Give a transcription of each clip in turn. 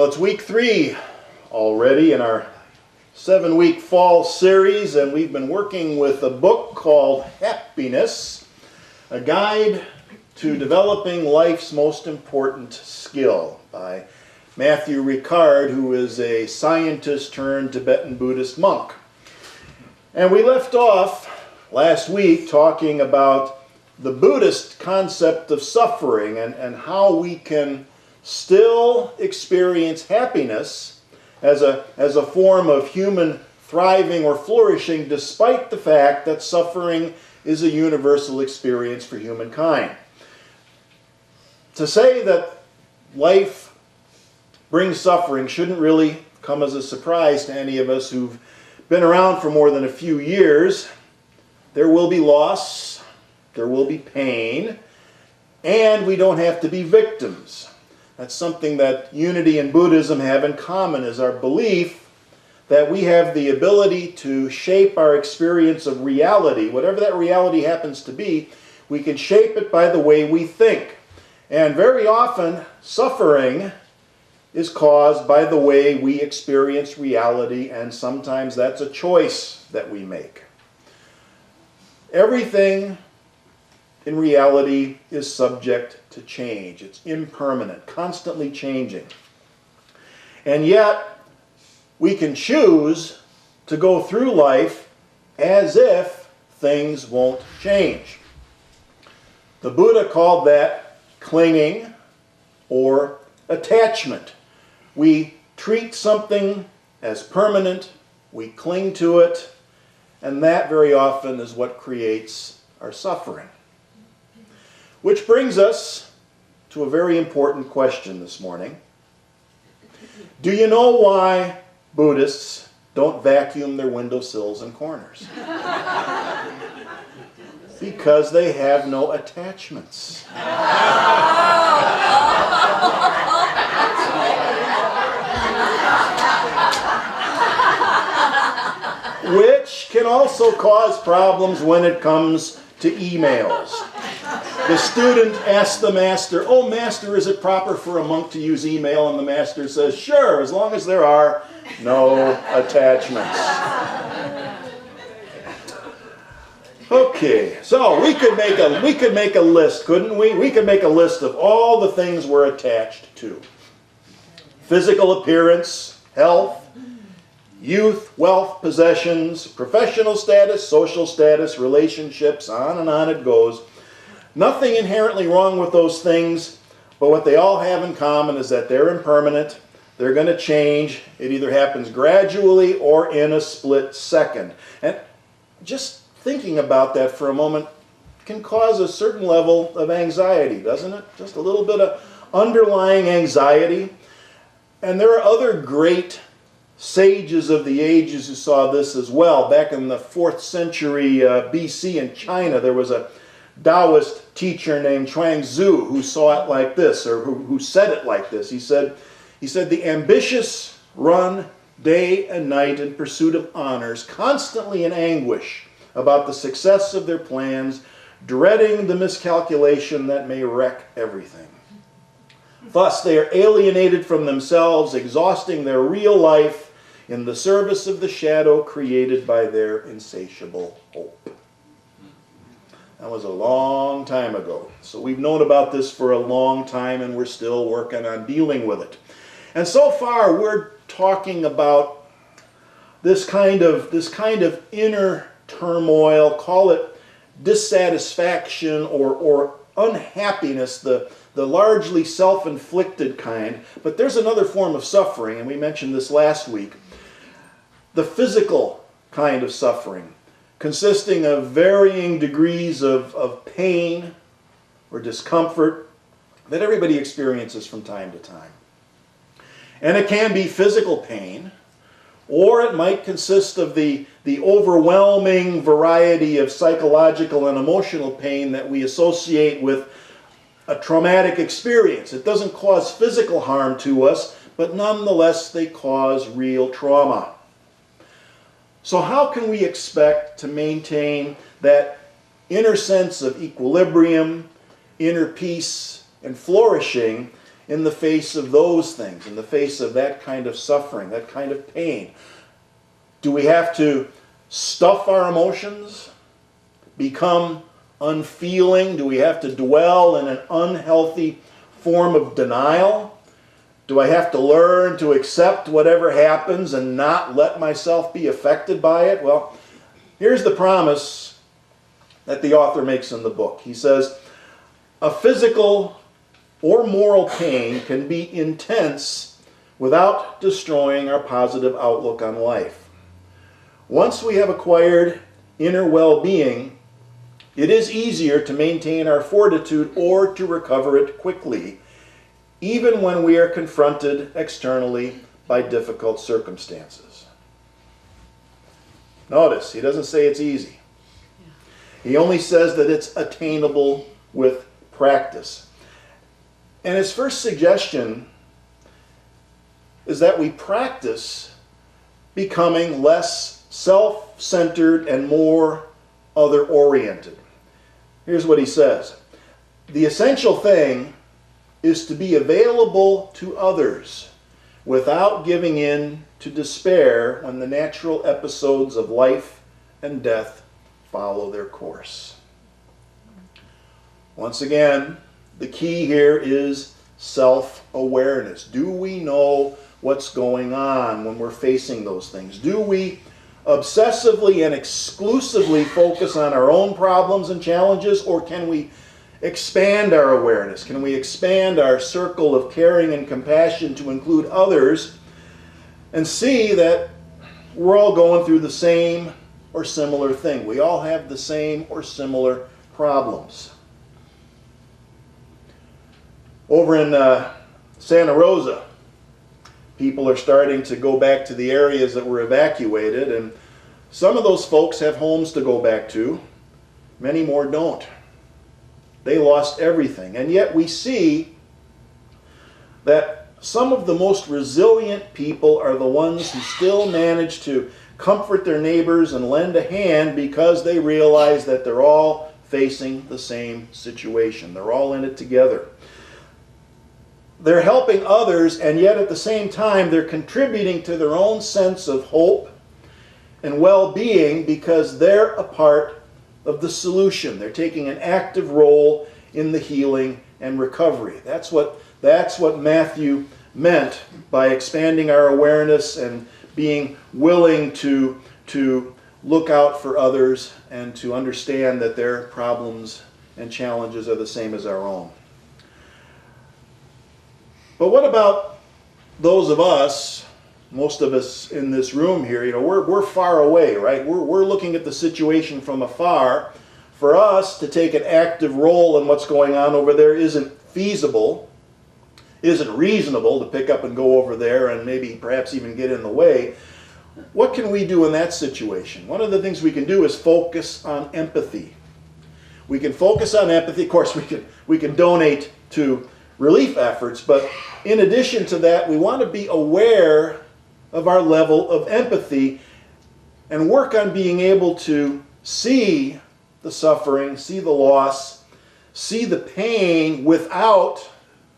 Well, it's week 3 already in our 7-week fall series, and we've been working with a book called Happiness, a guide to developing life's most important skill by Matthew Ricard, who is a scientist turned Tibetan Buddhist monk. And we left off last week talking about the Buddhist concept of suffering and how we can still experience happiness as a form of human thriving or flourishing, despite the fact that suffering is a universal experience for humankind. To say that life brings suffering shouldn't really come as a surprise to any of us who've been around for more than a few years. There will be loss, there will be pain, and we don't have to be victims. That's something that Unity and Buddhism have in common, is our belief that we have the ability to shape our experience of reality. Whatever that reality happens to be, we can shape it by the way we think. And very often, suffering is caused by the way we experience reality, and sometimes that's a choice that we make. Everything in reality is subject to change. It's impermanent, constantly changing. And yet, we can choose to go through life as if things won't change. The Buddha called that clinging or attachment. We treat something as permanent, we cling to it, and that very often is what creates our suffering. Which brings us to a very important question this morning. Do you know why Buddhists don't vacuum their windowsills and corners? Because they have no attachments. Which can also cause problems when it comes to emails. The student asks the master, "Oh, master, is it proper for a monk to use email?" And the master says, "Sure, as long as there are no attachments." Okay, so we could make a list, couldn't we? We could make a list of all the things we're attached to. Physical appearance, health, youth, wealth, possessions, professional status, social status, relationships, on it goes. Nothing inherently wrong with those things, but what they all have in common is that they're impermanent, they're going to change. It either happens gradually or in a split second. And just thinking about that for a moment can cause a certain level of anxiety, doesn't it? Just a little bit of underlying anxiety. And there are other great sages of the ages who saw this as well. Back in the 4th century BC in China, there was a Taoist teacher named Chuang-Tzu who saw it like this, or who said it like this. He said, "The ambitious run day and night in pursuit of honors, constantly in anguish about the success of their plans, dreading the miscalculation that may wreck everything. Thus they are alienated from themselves, exhausting their real life in the service of the shadow created by their insatiable hope." That was a long time ago. So we've known about this for a long time, and we're still working on dealing with it. And so far we're talking about this kind of inner turmoil, call it dissatisfaction or unhappiness, the largely self-inflicted kind. But there's another form of suffering, and we mentioned this last week. The physical kind of suffering, consisting of varying degrees of pain or discomfort that everybody experiences from time to time. And it can be physical pain, or it might consist of the overwhelming variety of psychological and emotional pain that we associate with a traumatic experience. It doesn't cause physical harm to us, but nonetheless they cause real trauma. So how can we expect to maintain that inner sense of equilibrium, inner peace, and flourishing in the face of those things, in the face of that kind of suffering, that kind of pain? Do we have to stuff our emotions, become unfeeling? Do we have to dwell in an unhealthy form of denial? Do I have to learn to accept whatever happens and not let myself be affected by it? Well, here's the promise that the author makes in the book. He says, a physical or moral pain can be intense without destroying our positive outlook on life. Once we have acquired inner well-being, it is easier to maintain our fortitude or to recover it quickly, even when we are confronted externally by difficult circumstances. Notice, he doesn't say it's easy. He only says that it's attainable with practice. And his first suggestion is that we practice becoming less self-centered and more other-oriented. Here's what he says. The essential thing is to be available to others without giving in to despair when the natural episodes of life and death follow their course. Once again, the key here is self-awareness. Do we know what's going on when we're facing those things? Do we obsessively and exclusively focus on our own problems and challenges, or can we expand our awareness? Can we expand our circle of caring and compassion to include others and see that we're all going through the same or similar thing? We all have the same or similar problems. Over in Santa Rosa, people are starting to go back to the areas that were evacuated, and some of those folks have homes to go back to. Many more don't. They lost everything. And yet we see that some of the most resilient people are the ones who still manage to comfort their neighbors and lend a hand because they realize that they're all facing the same situation. They're all in it together. They're helping others, and yet at the same time they're contributing to their own sense of hope and well-being because they're a part of the solution. They're taking an active role in the healing and recovery. That's what Matthew meant by expanding our awareness and being willing to look out for others and to understand that their problems and challenges are the same as our own. But what about those of us, most of us in this room here, we're far away, right? We're looking at the situation from afar. For us to take an active role in what's going on over there isn't feasible, isn't reasonable to pick up and go over there and maybe perhaps even get in the way. What can we do in that situation? One of the things we can do is focus on empathy. We can focus on empathy. Of course, we can donate to relief efforts, but in addition to that, we want to be aware of our level of empathy and work on being able to see the suffering, see the loss, see the pain without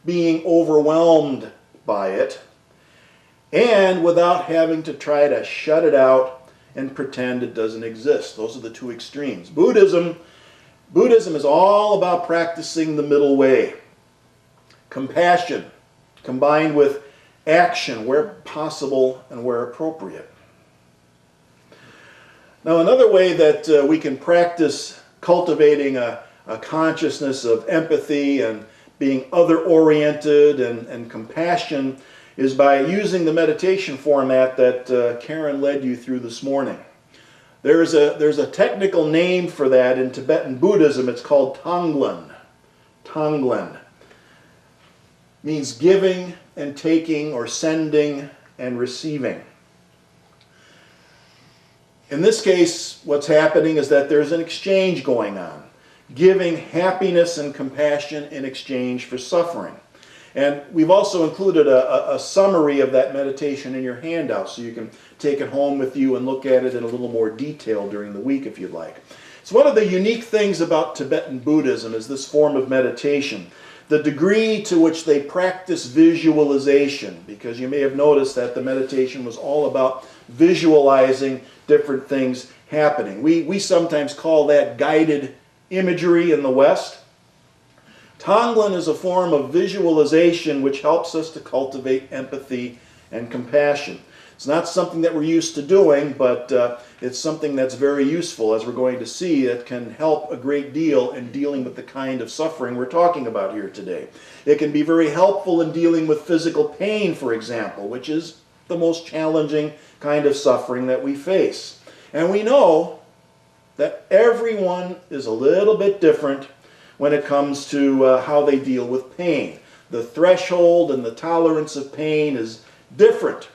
being overwhelmed by it, and without having to try to shut it out and pretend it doesn't exist. Those are the two extremes. Buddhism is all about practicing the middle way. Compassion combined with action where possible and where appropriate. Now, another way that we can practice cultivating a consciousness of empathy and being other-oriented and compassion is by using the meditation format that Karen led you through this morning. There's a technical name for that in Tibetan Buddhism. It's called Tonglen. Tonglen means giving and taking, or sending and receiving. In this case, what's happening is that there's an exchange going on, giving happiness and compassion in exchange for suffering. And we've also included a summary of that meditation in your handout, so you can take it home with you and look at it in a little more detail during the week if you'd like. So one of the unique things about Tibetan Buddhism is this form of meditation. the degree to which they practice visualization, because you may have noticed that the meditation was all about visualizing different things happening. We sometimes call that guided imagery in the West. Tonglen is a form of visualization which helps us to cultivate empathy and compassion. It's not something that we're used to doing, but it's something that's very useful, as we're going to see. It can help a great deal in dealing with the kind of suffering we're talking about here today. It can be very helpful in dealing with physical pain, for example, which is the most challenging kind of suffering that we face. And we know that everyone is a little bit different when it comes to how they deal with pain. The threshold and the tolerance of pain is different.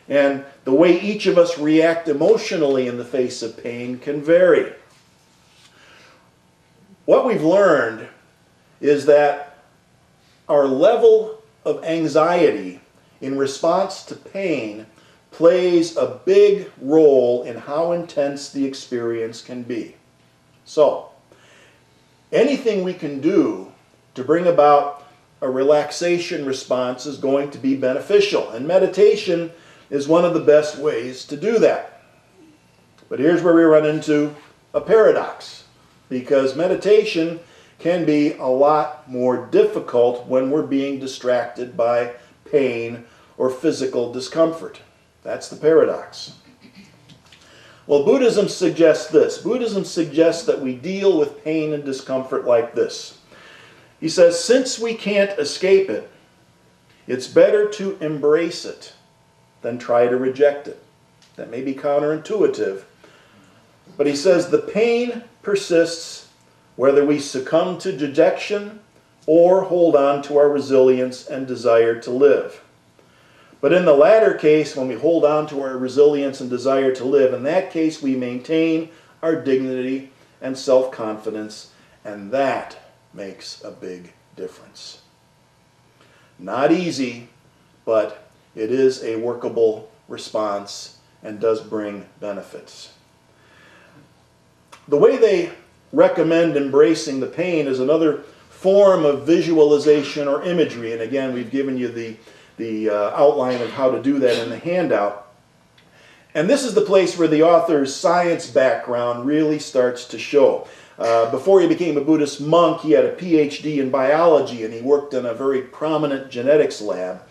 And the way each of us react emotionally in the face of pain can vary. What we've learned is that our level of anxiety in response to pain plays a big role in how intense the experience can be. So, anything we can do to bring about a relaxation response is going to be beneficial. And meditation is one of the best ways to do that. But here's where we run into a paradox, because meditation can be a lot more difficult when we're being distracted by pain or physical discomfort. That's the paradox. Well, Buddhism suggests this. Buddhism suggests that we deal with pain and discomfort like this. He says, since we can't escape it, it's better to embrace it than try to reject it. That may be counterintuitive, but he says the pain persists whether we succumb to dejection or hold on to our resilience and desire to live. But in the latter case, when we hold on to our resilience and desire to live, in that case we maintain our dignity and self-confidence, and that makes a big difference. Not easy, but it is a workable response and does bring benefits. The way they recommend embracing the pain is another form of visualization or imagery. And again, we've given you the outline of how to do that in the handout. And this is the place where the author's science background really starts to show. Before he became a Buddhist monk, he had a PhD in biology, and he worked in a very prominent genetics lab.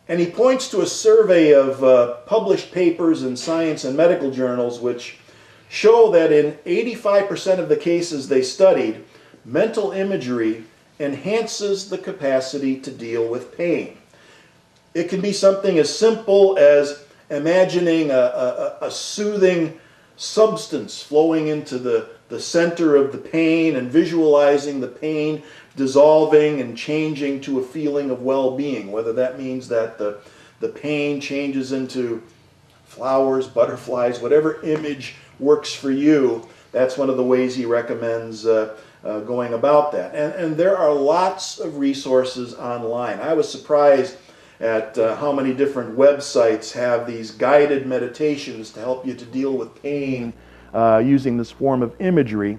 And he points to a survey of published papers in science and medical journals which show that in 85% of the cases they studied, mental imagery enhances the capacity to deal with pain. It can be something as simple as imagining a soothing substance flowing into the center of the pain and visualizing the pain dissolving and changing to a feeling of well-being, whether that means that the pain changes into flowers, butterflies, whatever image works for you. That's one of the ways he recommends going about that. And there are lots of resources online. I was surprised at how many different websites have these guided meditations to help you to deal with pain using this form of imagery.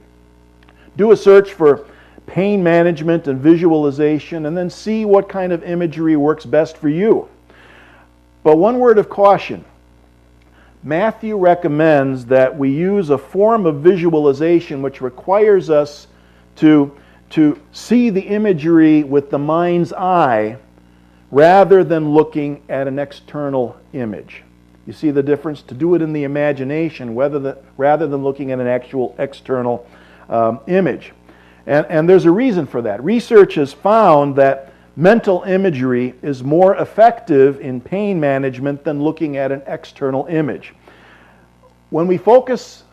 Do a search for pain management and visualization, and then see what kind of imagery works best for you. But one word of caution. Matthew recommends that we use a form of visualization which requires us to see the imagery with the mind's eye rather than looking at an external image. You see the difference? To do it in the imagination rather than looking at an actual external image. And there's a reason for that. Research has found that mental imagery is more effective in pain management than looking at an external image. When we focus,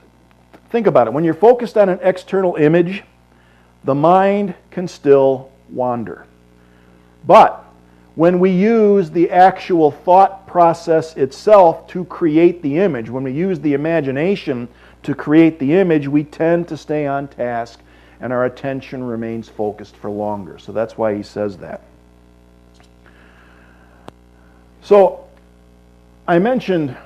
think about it, when you're focused on an external image, the mind can still wander. But when we use the actual thought process itself to create the image, when we use the imagination to create the image, we tend to stay on task and our attention remains focused for longer. So that's why he says that. So I mentioned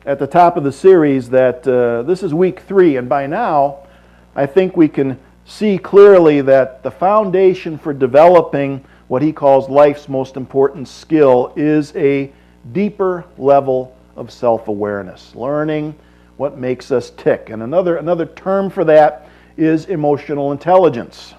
at the top of the series that this is week 3, and by now I think we can see clearly that the foundation for developing what he calls life's most important skill is a deeper level of self-awareness, learning what makes us tick. And another term for that is emotional intelligence.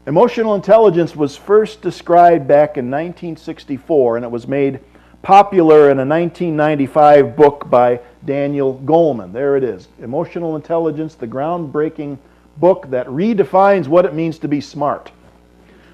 Emotional intelligence was first described back in 1964, and it was made popular in a 1995 book by Daniel Goleman. There it is, Emotional Intelligence, the groundbreaking book that redefines what it means to be smart.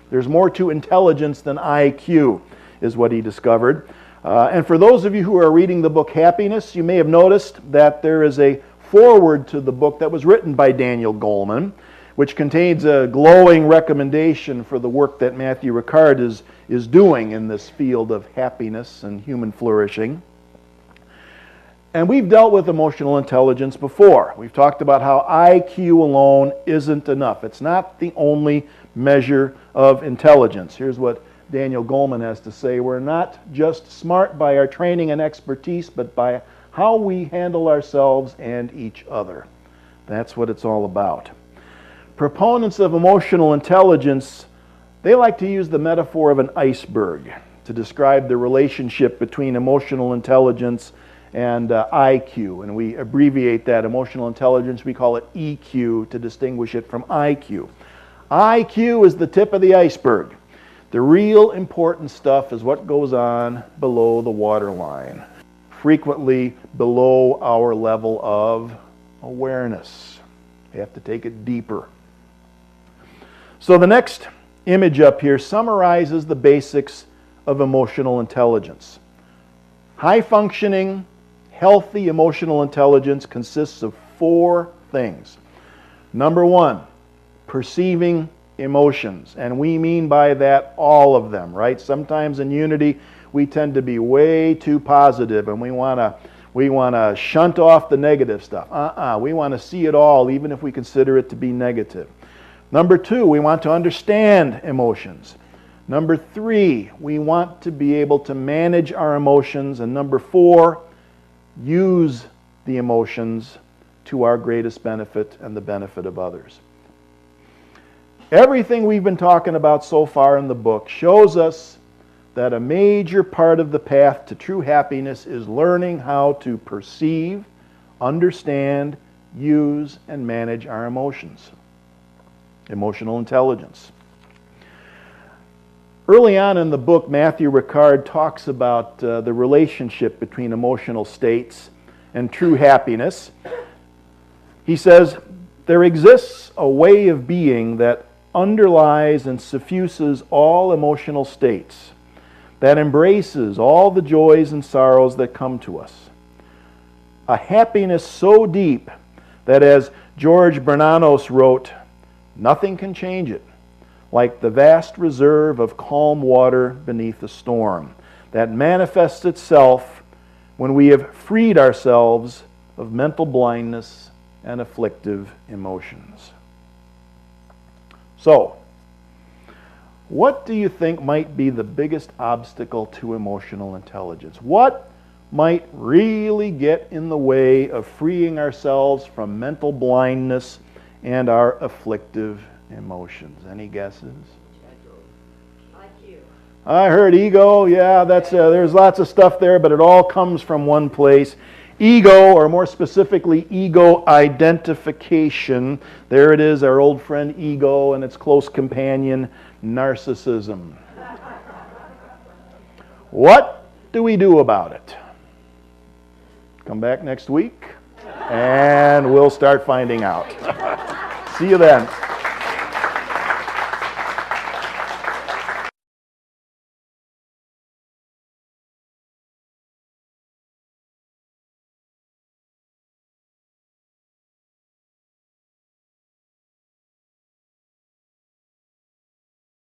There's more to intelligence than IQ, is what he discovered. And for those of you who are reading the book Happiness, you may have noticed that there is a foreword to the book that was written by Daniel Goleman, which contains a glowing recommendation for the work that Matthew Ricard is doing in this field of happiness and human flourishing. And we've dealt with emotional intelligence before. We've talked about how IQ alone isn't enough. It's not the only measure of intelligence. Here's what Daniel Goleman has to say. We're not just smart by our training and expertise, but by how we handle ourselves and each other. That's what it's all about. Proponents of emotional intelligence, they like to use the metaphor of an iceberg to describe the relationship between emotional intelligence and IQ. And we abbreviate that emotional intelligence, we call it EQ to distinguish it from IQ. IQ is the tip of the iceberg. The real important stuff is what goes on below the waterline, frequently below our level of awareness. We have to take it deeper. So the next image up here summarizes the basics of emotional intelligence. High-functioning, healthy emotional intelligence consists of 4 things. Number 1, perceiving emotions. And we mean by that all of them, right? Sometimes in Unity, we tend to be way too positive and we want to shunt off the negative stuff. We want to see it all, even if we consider it to be negative. Number 2, we want to understand emotions. Number 3, we want to be able to manage our emotions. And number 4, use the emotions to our greatest benefit and the benefit of others. Everything we've been talking about so far in the book shows us that a major part of the path to true happiness is learning how to perceive, understand, use, and manage our emotions. Emotional intelligence. Early on in the book, Matthew Ricard talks about the relationship between emotional states and true happiness. He says, there exists a way of being that underlies and suffuses all emotional states, that embraces all the joys and sorrows that come to us. A happiness so deep that, as George Bernanos wrote, nothing can change it, like the vast reserve of calm water beneath a storm that manifests itself when we have freed ourselves of mental blindness and afflictive emotions. So, what do you think might be the biggest obstacle to emotional intelligence? What might really get in the way of freeing ourselves from mental blindness and our afflictive emotions? Any guesses? IQ. I heard ego. Yeah, that's there's lots of stuff there, but it all comes from one place. Ego, or more specifically, ego identification. There it is, our old friend ego and its close companion, narcissism. What do we do about it? Come back next week, and we'll start finding out. See you then.